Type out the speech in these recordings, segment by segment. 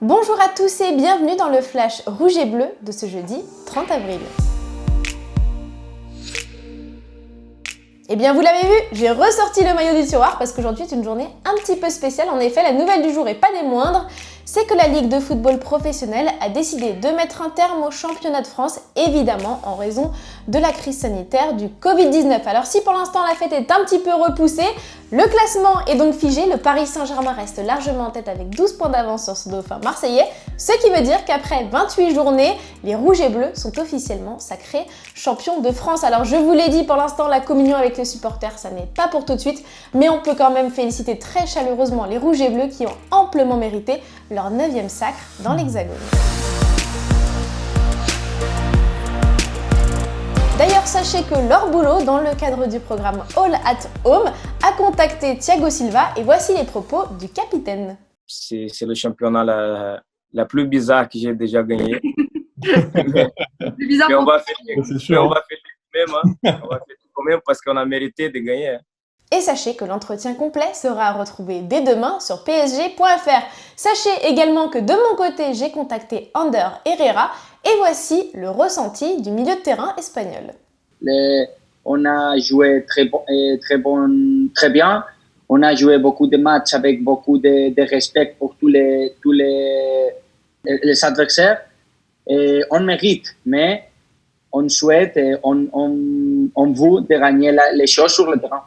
Bonjour à tous et bienvenue dans le flash rouge et bleu de ce jeudi 30 avril. Eh bien vous l'avez vu, j'ai ressorti le maillot du tiroir parce qu'aujourd'hui est une journée un petit peu spéciale. En effet, la nouvelle du jour et pas des moindres, c'est que la Ligue de football professionnel a décidé de mettre un terme au championnat de France, évidemment en raison de la crise sanitaire du Covid-19. Alors si pour l'instant la fête est un petit peu repoussée, le classement est donc figé, le Paris Saint-Germain reste largement en tête avec 12 points d'avance sur ce dauphin marseillais, ce qui veut dire qu'après 28 journées, les rouges et bleus sont officiellement sacrés champions de France. Alors je vous l'ai dit, pour l'instant la communion avec les supporters, ça n'est pas pour tout de suite, mais on peut quand même féliciter très chaleureusement les rouges et bleus qui ont amplement mérité leur 9e sacre dans l'Hexagone. D'ailleurs, sachez que Laure Boulot, dans le cadre du programme All at Home, a contacté Thiago Silva et voici les propos du capitaine. C'est le championnat la plus bizarre que j'ai déjà gagné. Mais on va faire quand même parce qu'on a mérité de gagner. Et sachez que l'entretien complet sera à retrouver dès demain sur psg.fr. Sachez également que de mon côté, j'ai contacté Ander Herrera et voici le ressenti du milieu de terrain espagnol. On a joué très bien. On a joué beaucoup de matchs avec beaucoup de respect pour tous les adversaires. Et on mérite, mais on souhaite et on veut de gagner les choses sur le terrain.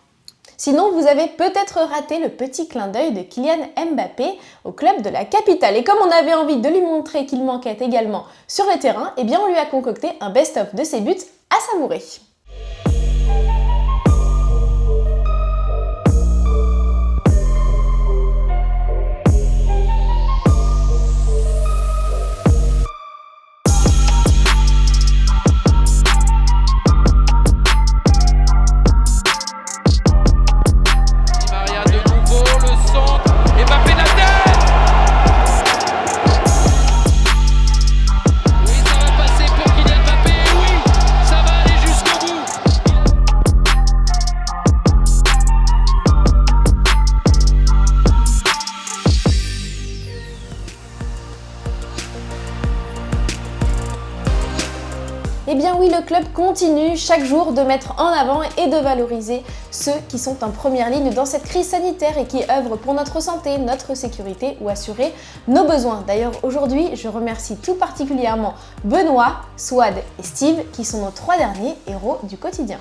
Sinon, vous avez peut-être raté le petit clin d'œil de Kylian Mbappé au club de la capitale. Et comme on avait envie de lui montrer qu'il manquait également sur le terrain, eh bien on lui a concocté un best-of de ses buts à savourer. Eh bien oui, le club continue chaque jour de mettre en avant et de valoriser ceux qui sont en première ligne dans cette crise sanitaire et qui œuvrent pour notre santé, notre sécurité ou assurer nos besoins. D'ailleurs, aujourd'hui, je remercie tout particulièrement Benoît, Swad et Steve qui sont nos 3 derniers héros du quotidien.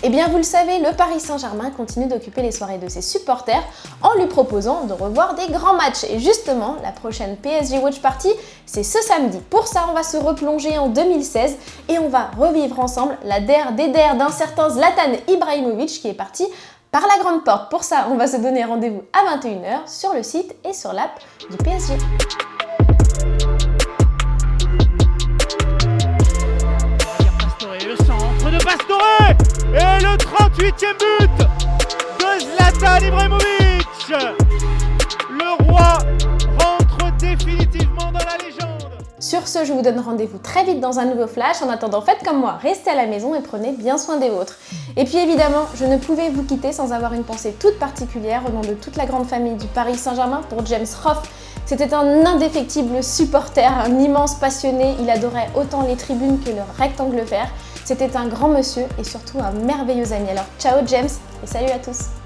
Eh bien vous le savez, le Paris Saint-Germain continue d'occuper les soirées de ses supporters en lui proposant de revoir des grands matchs. Et justement, la prochaine PSG Watch Party, c'est ce samedi. Pour ça, on va se replonger en 2016 et on va revivre ensemble la der des der d'un certain Zlatan Ibrahimovic qui est parti par la grande porte. Pour ça, on va se donner rendez-vous à 21h sur le site et sur l'app du PSG. Le centre de Pastore et le 38e but de Zlatan Ibrahimovic. Le roi rentre définitivement dans la légende. Sur ce, je vous donne rendez-vous très vite dans un nouveau flash. En attendant, faites comme moi, restez à la maison et prenez bien soin des vôtres. Et puis évidemment, je ne pouvais vous quitter sans avoir une pensée toute particulière au nom de toute la grande famille du Paris Saint-Germain pour James Roth. C'était un indéfectible supporter, un immense passionné. Il adorait autant les tribunes que le rectangle vert. C'était un grand monsieur et surtout un merveilleux ami. Alors ciao James et salut à tous.